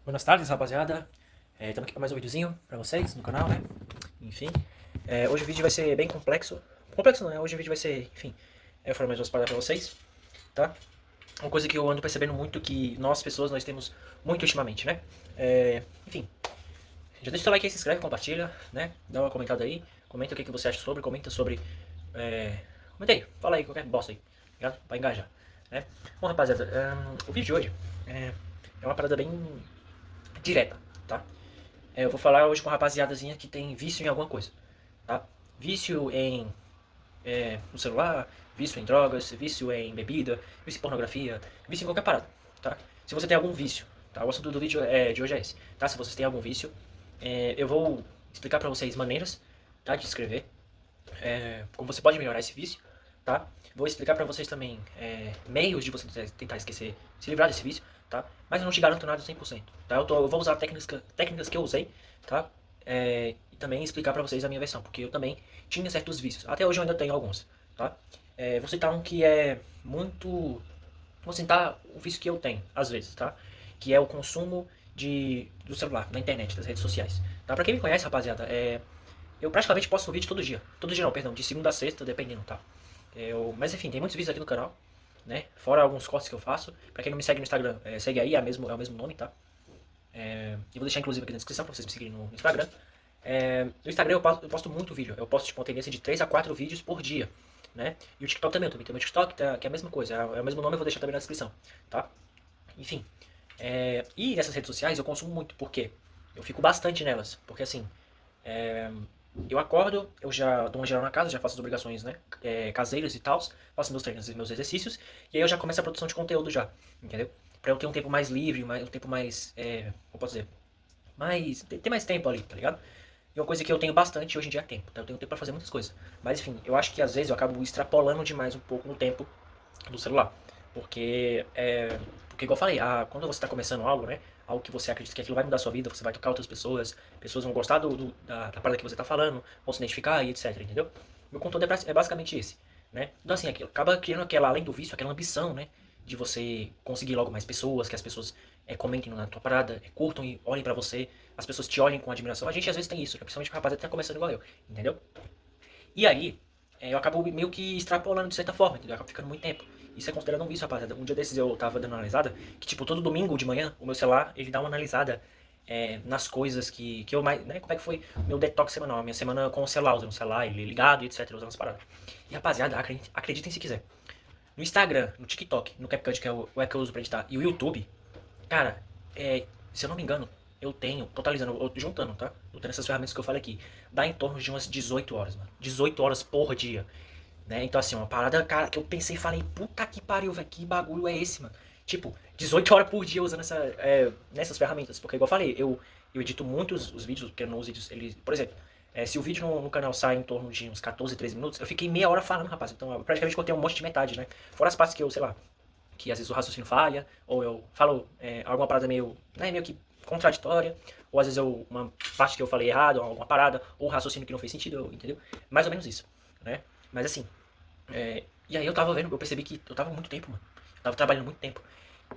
Boas tardes, rapaziada. Estamos aqui para mais um videozinho para vocês no canal, né? Enfim, hoje o vídeo vai ser bem complexo. Complexo não, né? Hoje o vídeo vai ser, enfim, eu falo mais umas palavras para vocês, tá? Uma coisa que eu ando percebendo muito que nós, pessoas, nós temos muito ultimamente, né? Enfim, já deixa o like aí, se inscreve, compartilha, né? Dá uma comentada aí, comenta o que você acha sobre, comenta sobre... Comenta aí, fala aí qualquer bosta aí, ligado? Pra engajar, né? Bom, rapaziada, o vídeo de hoje é uma parada bem direta, tá? Eu vou falar hoje com uma rapaziadazinha que tem vício em alguma coisa, tá? Vício em no celular, vício em drogas, vício em bebida, vício em pornografia, vício em qualquer parada, tá? Se você tem algum vício, tá? O assunto do vídeo de hoje é esse, tá? Se vocês têm algum vício, eu vou explicar pra vocês maneiras, tá? De escrever, como você pode melhorar esse vício, tá? Vou explicar pra vocês também meios de você tentar esquecer, se livrar desse vício, tá? Mas eu não te garanto nada 100%, tá? Eu vou usar técnicas que eu usei, tá? E também explicar pra vocês a minha versão, porque eu também tinha certos vícios. Até hoje eu ainda tenho alguns, tá? Vou citar um que é muito... Vou citar o vício que eu tenho, às vezes, tá? Que é o consumo do celular, na internet, das redes sociais. Tá? Pra quem me conhece, rapaziada, eu praticamente posto vídeo todo dia. Todo dia não, perdão, de segunda a sexta, dependendo, tá? Mas enfim, tem muitos vídeos aqui no canal, né? Fora alguns cortes que eu faço. Pra quem não me segue no Instagram, segue aí, é o mesmo nome, tá? Eu vou deixar inclusive aqui na descrição pra vocês me seguirem no Instagram. No Instagram eu posto muito vídeo. Eu posto tipo uma tendência de 3 a 4 vídeos por dia, né? E o TikTok também, eu também tenho o TikTok, que é a mesma coisa. É o mesmo nome, eu vou deixar também na descrição, tá? Enfim. E nessas redes sociais eu consumo muito, por quê? Eu fico bastante nelas, porque assim, eu acordo, eu já dou uma geral na casa, já faço as obrigações, né, caseiras e tal, faço meus treinos e meus exercícios, e aí eu já começo a produção de conteúdo já, entendeu? Pra eu ter um tempo mais livre, um tempo mais, como posso dizer, ter mais tempo ali, tá ligado? E uma coisa que eu tenho bastante hoje em dia é tempo, tá? Eu tenho tempo pra fazer muitas coisas. Mas enfim, eu acho que às vezes eu acabo extrapolando demais um pouco no tempo do celular. Porque, porque igual eu falei, quando você está começando algo, né? Algo que você acredita que aquilo vai mudar a sua vida, você vai tocar outras pessoas, pessoas vão gostar da parada que você está falando, vão se identificar e etc, entendeu? Meu conteúdo é basicamente esse, né? Então assim, aquilo, acaba criando aquela, além do vício, aquela ambição, né? De você conseguir logo mais pessoas, que as pessoas comentem na tua parada, curtam e olhem pra você, as pessoas te olhem com admiração. A gente às vezes tem isso, né? Principalmente o rapaziada que tá começando igual eu, entendeu? E aí, eu acabo meio que extrapolando de certa forma, entendeu? Eu acabo ficando muito tempo. Isso é considerado um vício, rapaziada. Um dia desses eu tava dando uma analisada, que tipo, todo domingo de manhã, o meu celular, ele dá uma analisada nas coisas que eu mais, né? Como é que foi meu detox semanal, a minha semana com o celular, usando o celular, ele ligado e etc, usando as paradas. E rapaziada, acreditem se quiser. No Instagram, no TikTok, no CapCut, que é o app que eu uso pra editar, e o YouTube, cara, se eu não me engano, eu tenho, totalizando, juntando, tá? Juntando essas ferramentas que eu falei aqui, dá em torno de umas 18 horas, mano. 18 horas por dia, né? Então, assim, uma parada, cara, que eu pensei e falei, puta que pariu, velho, que bagulho é esse, mano? Tipo, 18 horas por dia usando nessas ferramentas, porque, igual eu falei, eu edito muitos os vídeos, porque nos vídeos, eles, por exemplo, se o vídeo no canal sai em torno de uns 14, 13 minutos, eu fiquei meia hora falando, rapaz. Então, eu praticamente cortei um monte de metade, né? Fora as partes que eu, sei lá, que às vezes o raciocínio falha, ou eu falo alguma parada meio que contraditória, ou às vezes uma parte que eu falei errado, alguma parada, ou um raciocínio que não fez sentido, entendeu? Mais ou menos isso, né? Mas assim, e aí eu tava vendo, eu percebi que eu tava muito tempo, mano. Eu tava trabalhando muito tempo.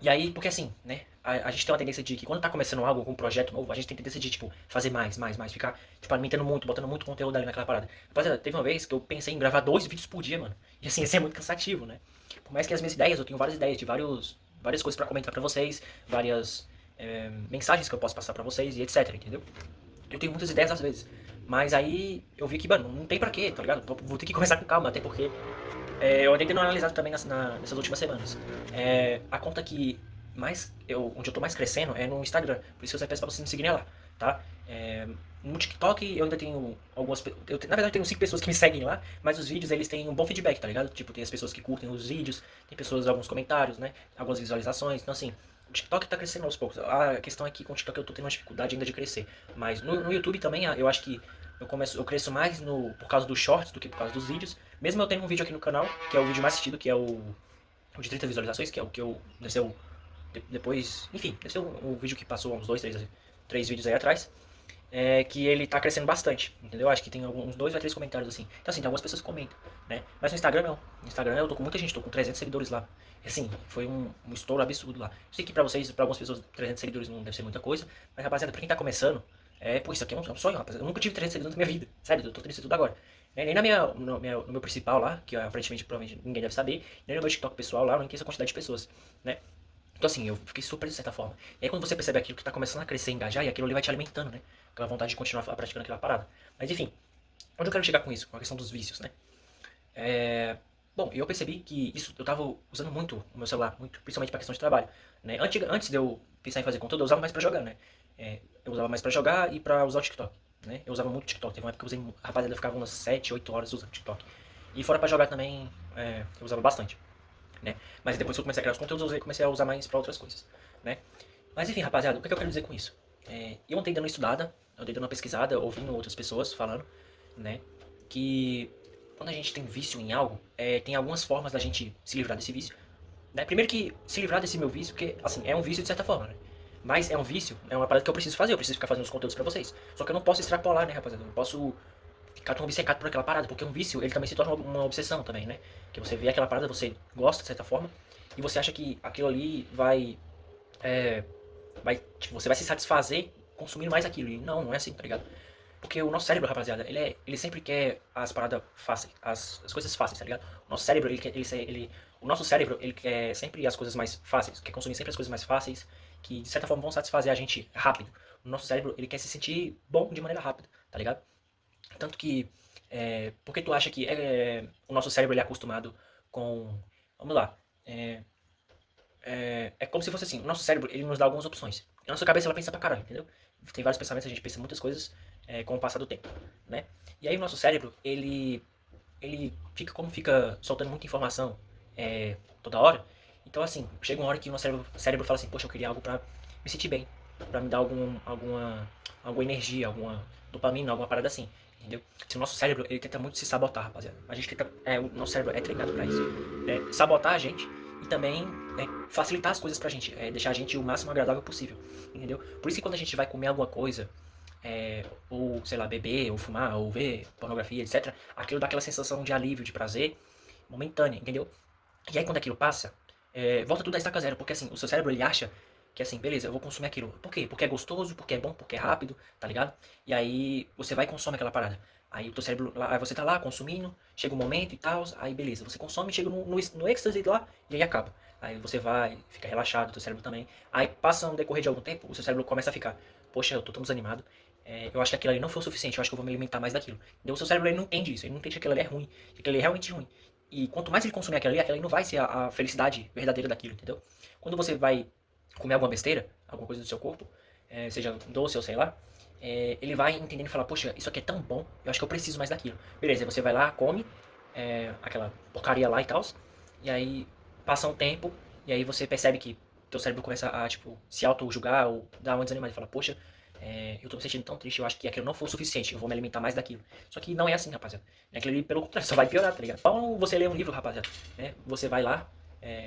E aí, porque assim, né? A gente tem uma tendência de que quando tá começando algo, algum projeto novo, a gente tem tendência de, tipo, fazer mais, ficar, tipo, alimentando muito, botando muito conteúdo ali naquela parada. Rapaziada, teve uma vez que eu pensei em gravar 2 vídeos por dia, mano. E assim, isso é muito cansativo, né? Por mais que as minhas ideias, eu tenho várias ideias de várias coisas pra comentar pra vocês, várias mensagens que eu posso passar pra vocês e etc, entendeu? Eu tenho muitas ideias às vezes. Mas aí eu vi que, mano, não tem pra quê, tá ligado? Vou ter que começar com calma, até porque eu andei tendo analisado também nessas últimas semanas. A conta que onde eu tô mais crescendo é no Instagram. Por isso que eu peço pra vocês me seguirem lá, tá? No TikTok eu ainda tenho na verdade eu tenho 5 pessoas que me seguem lá, mas os vídeos eles têm um bom feedback, tá ligado? Tipo, tem as pessoas que curtem os vídeos, tem pessoas, alguns comentários, né? Algumas visualizações, então assim, o TikTok tá crescendo aos poucos. A questão é que com o TikTok eu tô tendo uma dificuldade ainda de crescer. Mas no YouTube também eu acho que eu cresço mais por causa dos shorts do que por causa dos vídeos. Mesmo eu tendo um vídeo aqui no canal, que é o vídeo mais assistido, que é o de 30 visualizações, que é o que eu. Deve ser depois. Enfim, deve ser o vídeo que passou uns 2, 3 vídeos aí atrás. que ele tá crescendo bastante, entendeu? Acho que tem uns 2 ou 3 comentários assim. Então, assim, tem algumas pessoas que comentam, né? Mas no Instagram não. No Instagram eu tô com muita gente, tô com 300 seguidores lá. Assim, foi um estouro absurdo lá. Eu sei que pra vocês, pra algumas pessoas, 300 seguidores não deve ser muita coisa, mas rapaziada, pra quem tá começando, pô, isso aqui é um sonho, rapaziada. Eu nunca tive 300 seguidores na minha vida, sério, eu tô tendo isso tudo agora. Nem no meu principal lá, que aparentemente provavelmente ninguém deve saber, nem no meu TikTok pessoal lá, eu nem tenho essa quantidade de pessoas, né? Então assim, eu fiquei surpreso de certa forma. E aí quando você percebe aquilo que tá começando a crescer, engajar, e aquilo ali vai te alimentando, né? Aquela vontade de continuar praticando aquela parada. Mas enfim, onde eu quero chegar com isso? Com a questão dos vícios, né? Bom, eu percebi que isso eu tava usando muito o meu celular, muito, principalmente pra questão de trabalho, né? Antes de eu pensar em fazer conteúdo, eu usava mais pra jogar, né? Eu usava mais pra jogar e pra usar o TikTok, né? Eu usava muito o TikTok, teve uma época que eu usei, rapaziada, eu ficava umas 7, 8 horas usando o TikTok. E fora pra jogar também, eu usava bastante, né? Mas depois que eu comecei a criar os conteúdos, eu comecei a usar mais pra outras coisas, né? Mas enfim, rapaziada, o que eu quero dizer com isso? Eu andei dando uma estudada, eu andei dando uma pesquisada, ouvindo outras pessoas falando, né? Que quando a gente tem vício em algo, tem algumas formas da gente se livrar desse vício, né? Primeiro que se livrar desse meu vício, porque, assim, é um vício de certa forma, né? Mas é um vício, é uma parada que eu preciso fazer, eu preciso ficar fazendo os conteúdos pra vocês. Só que eu não posso extrapolar, né, rapaziada? Eu não posso ficar tão obcecado por aquela parada, porque um vício, ele também se torna uma obsessão também, né? Que você vê aquela parada, você gosta de certa forma, e você acha que aquilo ali tipo, você vai se satisfazer consumindo mais aquilo. E não é assim, tá ligado? Porque o nosso cérebro, rapaziada, ele sempre quer as paradas fáceis, as coisas fáceis, tá ligado? O nosso cérebro, o nosso cérebro, ele quer sempre as coisas mais fáceis, quer consumir sempre as coisas mais fáceis, que de certa forma vão satisfazer a gente rápido. O nosso cérebro, ele quer se sentir bom de maneira rápida, tá ligado? Tanto que, porque tu acha que o nosso cérebro ele é acostumado com, vamos lá, é como se fosse assim, o nosso cérebro, ele nos dá algumas opções. A nossa cabeça, ela pensa pra caralho, entendeu? Tem vários pensamentos, a gente pensa muitas coisas com o passar do tempo, né? E aí o nosso cérebro, ele fica soltando muita informação toda hora. Então, assim, chega uma hora que o nosso cérebro fala assim, poxa, eu queria algo pra me sentir bem, pra me dar alguma energia, alguma dopamina, alguma parada assim, entendeu? Se o nosso cérebro, ele tenta muito se sabotar, rapaziada. A gente tenta, o nosso cérebro é treinado pra isso. Sabotar a gente e também facilitar as coisas pra gente, deixar a gente o máximo agradável possível, entendeu? Por isso que quando a gente vai comer alguma coisa, ou sei lá, beber, ou fumar, ou ver pornografia, etc., aquilo dá aquela sensação de alívio, de prazer momentânea, entendeu? E aí quando aquilo passa, volta tudo a estaca zero, porque assim, o seu cérebro ele acha que assim, beleza, eu vou consumir aquilo. Por quê? Porque é gostoso, porque é bom, porque é rápido, tá ligado? E aí você vai e consome aquela parada. Aí o teu cérebro, aí você tá lá consumindo, chega um momento e tal, aí beleza, você consome, chega no êxtase lá e aí acaba. Aí você vai, fica relaxado, teu cérebro também. Aí passa no decorrer de algum tempo, o seu cérebro começa a ficar, poxa, eu tô tão desanimado, eu acho que aquilo ali não foi o suficiente, eu acho que eu vou me alimentar mais daquilo. Então o seu cérebro ele não entende isso, ele não entende que aquilo ali é ruim, que aquilo ali é realmente ruim. E quanto mais ele consumir aquilo ali não vai ser a felicidade verdadeira daquilo, entendeu? Quando você vai comer alguma besteira, alguma coisa do seu corpo, seja doce ou sei lá, ele vai entendendo e falar, poxa, isso aqui é tão bom, eu acho que eu preciso mais daquilo. Beleza, aí você vai lá, come aquela porcaria lá e tal, e aí passa um tempo, e aí você percebe que teu cérebro começa a, tipo, se auto-julgar ou dar uma desanimada e fala, poxa, eu tô me sentindo tão triste, eu acho que aquilo não foi o suficiente, eu vou me alimentar mais daquilo. Só que não é assim, rapaziada. Aquilo ali, pelo contrário, só vai piorar, tá ligado? Então você lê um livro, rapaziada, né? Você vai lá,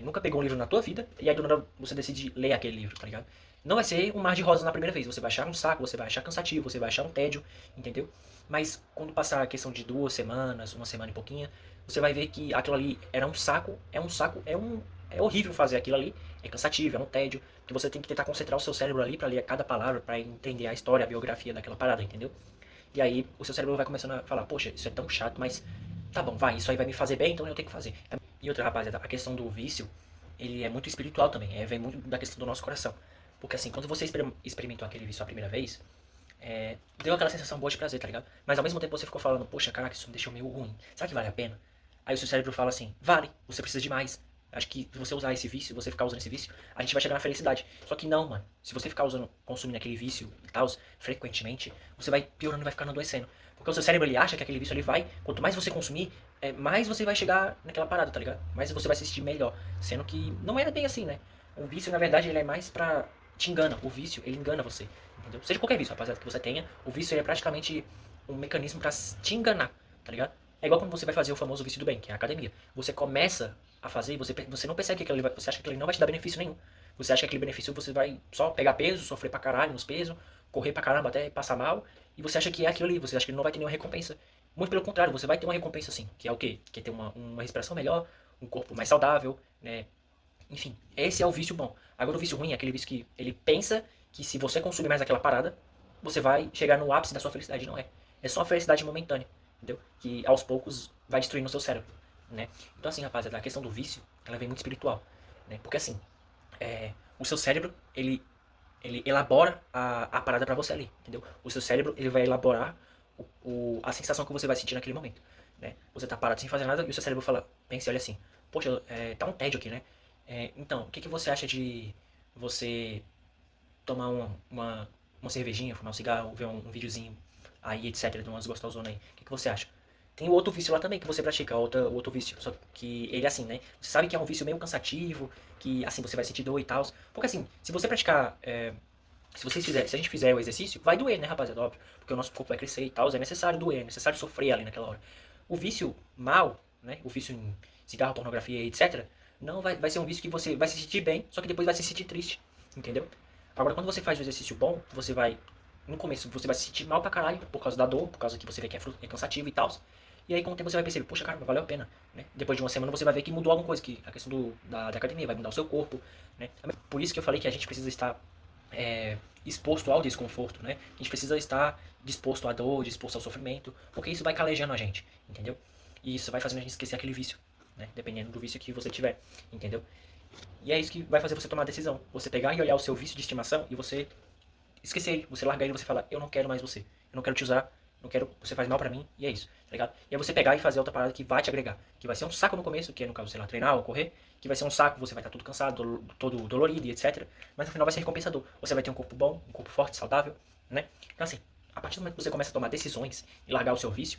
nunca pegou um livro na tua vida, e aí do nada você decide ler aquele livro, tá ligado? Não vai ser um mar de rosas na primeira vez, você vai achar um saco, você vai achar cansativo, você vai achar um tédio, entendeu? Mas quando passar a questão de 2 semanas, uma semana e pouquinho, você vai ver que aquilo ali era um saco, é horrível fazer aquilo ali, é cansativo, é um tédio, que você tem que tentar concentrar o seu cérebro ali pra ler cada palavra, pra entender a história, a biografia daquela parada, entendeu? E aí o seu cérebro vai começando a falar, poxa, isso é tão chato, mas tá bom, vai, isso aí vai me fazer bem, então eu tenho que fazer. E outra, rapaziada, a questão do vício, ele é muito espiritual também, vem muito da questão do nosso coração. Porque assim, quando você experimentou aquele vício a primeira vez, deu aquela sensação boa de prazer, tá ligado? Mas ao mesmo tempo você ficou falando, poxa, caraca, isso me deixou meio ruim. Será que vale a pena? Aí o seu cérebro fala assim, vale, você precisa de mais. Acho que se você usar esse vício, você ficar usando esse vício, a gente vai chegar na felicidade. Só que não, mano. Se você ficar consumindo aquele vício e tal, frequentemente, você vai piorando e vai ficando adoecendo. Porque o seu cérebro, ele acha que aquele vício ele vai, quanto mais você consumir, mais você vai chegar naquela parada, tá ligado? Mais você vai se sentir melhor. Sendo que não é bem assim, né? O vício, na verdade, ele é mais pra... te engana. O vício, ele engana você. Entendeu? Seja qualquer vício, rapaziada, que você tenha, o vício ele é praticamente um mecanismo pra te enganar, tá ligado? É igual quando você vai fazer o famoso vício do bem, que é a academia. Você começa a fazer e você não percebe que aquilo ali você acha que aquilo ali não vai te dar benefício nenhum. Você acha que aquele benefício você vai só pegar peso, sofrer pra caralho nos pesos, correr pra caramba até passar mal, e você acha que é aquilo ali, você acha que ele não vai ter nenhuma recompensa. Muito pelo contrário, você vai ter uma recompensa sim, que é o quê? Que é ter uma respiração melhor, um corpo mais saudável, né? Enfim, esse é o vício bom. Agora o vício ruim é aquele vício que ele pensa que se você consumir mais aquela parada, você vai chegar no ápice da sua felicidade. Não é. É só uma felicidade momentânea, entendeu? Que aos poucos vai destruindo o seu cérebro, né? Então assim, rapaziada, a questão do vício, ela vem muito espiritual, né? Porque assim, o seu cérebro, ele elabora a parada pra você ali, entendeu? O seu cérebro, ele vai elaborar a sensação que você vai sentir naquele momento, né? Você tá parado sem fazer nada e o seu cérebro fala, pensa, olha assim, poxa, tá um tédio aqui, né? Então, o que você acha de você tomar uma cervejinha, fumar um cigarro, ver um videozinho aí, etc, de umas gostosonas aí? O que você acha? Tem o outro vício lá também que você pratica, o outro vício, só que ele é assim, né? Você sabe que é um vício meio cansativo, que assim você vai sentir dor e tal. Porque assim, se você praticar se a gente fizer o exercício, vai doer, né, rapaziada? Óbvio. Porque o nosso corpo vai crescer e tal. É necessário doer, é necessário sofrer ali naquela hora. O vício mal, né? O vício em cigarro, pornografia, etc. Não vai ser um vício que você vai se sentir bem, só que depois vai se sentir triste. Entendeu? Agora, quando você faz o exercício bom, você vai. No começo, você vai se sentir mal pra caralho, por causa da dor, por causa que você vê que é cansativo e tal. E aí, com o tempo, você vai perceber, poxa, cara, valeu a pena. Né? Depois de uma semana, você vai ver que mudou alguma coisa, que a questão da academia vai mudar o seu corpo. Né? Por isso que eu falei que a gente precisa estar exposto ao desconforto, né? A gente precisa estar disposto à dor, disposto ao sofrimento, porque isso vai calejando a gente, entendeu? E isso vai fazendo a gente esquecer aquele vício, né? Dependendo do vício que você tiver, entendeu? E é isso que vai fazer você tomar a decisão. Você pegar e olhar o seu vício de estimação e você esquecer ele, você largar ele e você falar, eu não quero mais você, eu não quero te usar, não quero, você faz mal pra mim, e é isso, tá ligado? E aí você pegar e fazer outra parada que vai te agregar, que vai ser um saco no começo, que é no caso, sei lá, treinar ou correr, que vai ser um saco, você vai estar todo cansado, todo dolorido e etc. Mas no final vai ser recompensador. Você vai ter um corpo bom, um corpo forte, saudável, né? Então assim, a partir do momento que você começa a tomar decisões e largar o seu vício,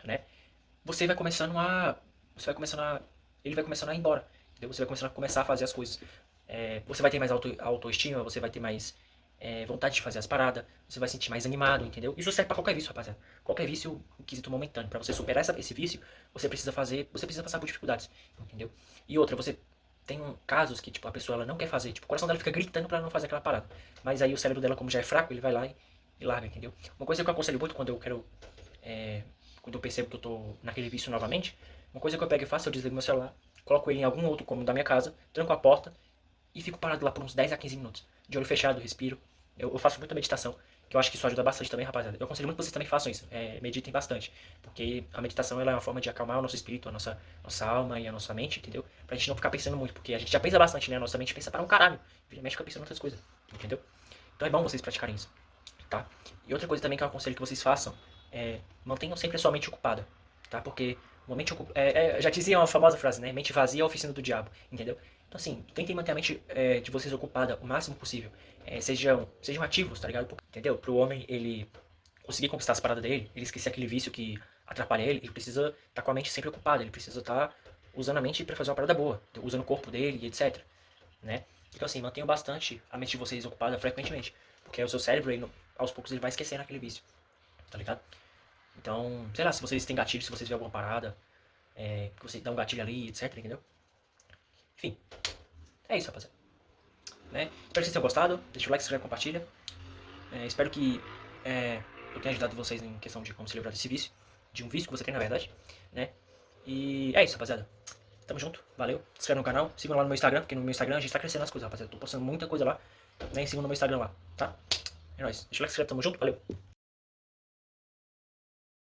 né? Você vai começando a. Você vai começando a. Ele vai começando a ir embora. Entendeu? Você vai começar a fazer as coisas. Você vai ter mais autoestima, você vai ter mais vontade de fazer as paradas, você vai se sentir mais animado, entendeu? Isso serve pra qualquer vício, rapaziada. Qualquer vício, um quesito momentâneo. Pra você superar esse vício, você precisa passar por dificuldades, entendeu? E outra, você tem casos que, tipo, a pessoa ela não quer fazer, tipo, o coração dela fica gritando pra ela não fazer aquela parada. Mas aí o cérebro dela, como já é fraco, ele vai lá e larga, entendeu? Uma coisa que eu aconselho muito quando eu quero quando eu percebo que eu tô naquele vício novamente, uma coisa que eu pego e faço, eu desligo meu celular, coloco ele em algum outro cômodo da minha casa, tranco a porta e fico parado lá por uns 10 a 15 minutos. De olho fechado, respiro. Eu faço muita meditação, que eu acho que isso ajuda bastante também, rapaziada. Eu aconselho muito que vocês também façam isso. Meditem bastante. Porque a meditação ela é uma forma de acalmar o nosso espírito, a nossa alma e a nossa mente, entendeu? Pra gente não ficar pensando muito, porque a gente já pensa bastante, né? A nossa mente pensa para um caralho. A mente fica pensando em outras coisas, entendeu? Então é bom vocês praticarem isso, tá? E outra coisa também que eu aconselho que vocês façam mantenham sempre a sua mente ocupada, tá? Porque uma mente ocupada, já dizia uma famosa frase, né? Mente vazia é a oficina do diabo, entendeu? Então assim, tentem manter a mente de vocês ocupada o máximo possível. Sejam ativos, tá ligado? Entendeu? Pro homem ele conseguir conquistar as paradas dele, ele esquecer aquele vício que atrapalha ele precisa estar com a mente sempre ocupada, ele precisa estar usando a mente para fazer uma parada boa, usando o corpo dele e etc, né? Então assim, mantenham bastante a mente de vocês ocupada frequentemente, porque o seu cérebro, aos poucos, ele vai esquecendo aquele vício, tá ligado? Então, sei lá, se vocês têm gatilho, se vocês vêem alguma parada, que você dá um gatilho ali, etc, entendeu? Enfim, é isso, rapaziada. Né? Espero que vocês tenham gostado. Deixa o like, se inscreve, compartilha. Espero que eu tenha ajudado vocês em questão de como se livrar desse vício. De um vício que você tem, na verdade. Né? E é isso, rapaziada. Tamo junto, valeu. Se inscreve no canal, sigam lá no meu Instagram, porque no meu Instagram a gente tá crescendo as coisas, rapaziada. Tô postando muita coisa lá. Né? Sigam no meu Instagram lá, tá? É nóis. Deixa o like, se inscreve, tamo junto, valeu.